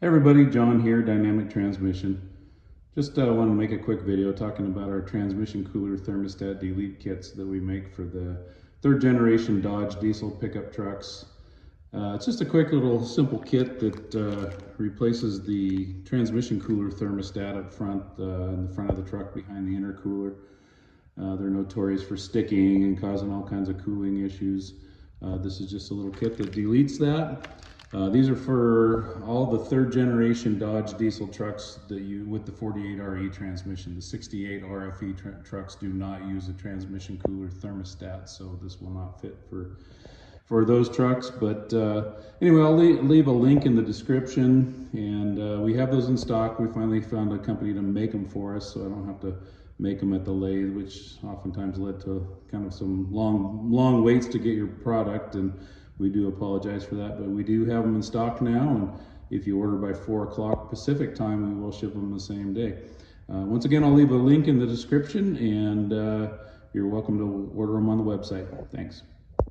Hey everybody, John here, Dynamic Transmission. Just want to make a quick video talking about our transmission cooler thermostat delete kits that we make for the third generation Dodge diesel pickup trucks. It's just a quick little simple kit that replaces the transmission cooler thermostat up front, in the front of the truck behind the intercooler. They're notorious for sticking and causing all kinds of cooling issues. This is just a little kit that deletes that. These are for all the third generation Dodge diesel trucks that with the 48RE transmission. The 68 RFE trucks do not use a transmission cooler thermostat, so this will not fit for those trucks. But anyway, I'll leave a link in the description, and we have those in stock. We finally found a company to make them for us, so I don't have to make them at the lathe, which oftentimes led to kind of some long waits to get your product, and we do apologize for that, but we do have them in stock now, and if you order by 4 o'clock Pacific time, we will ship them the same day. Once again, I'll leave a link in the description, and you're welcome to order them on the website. Thanks.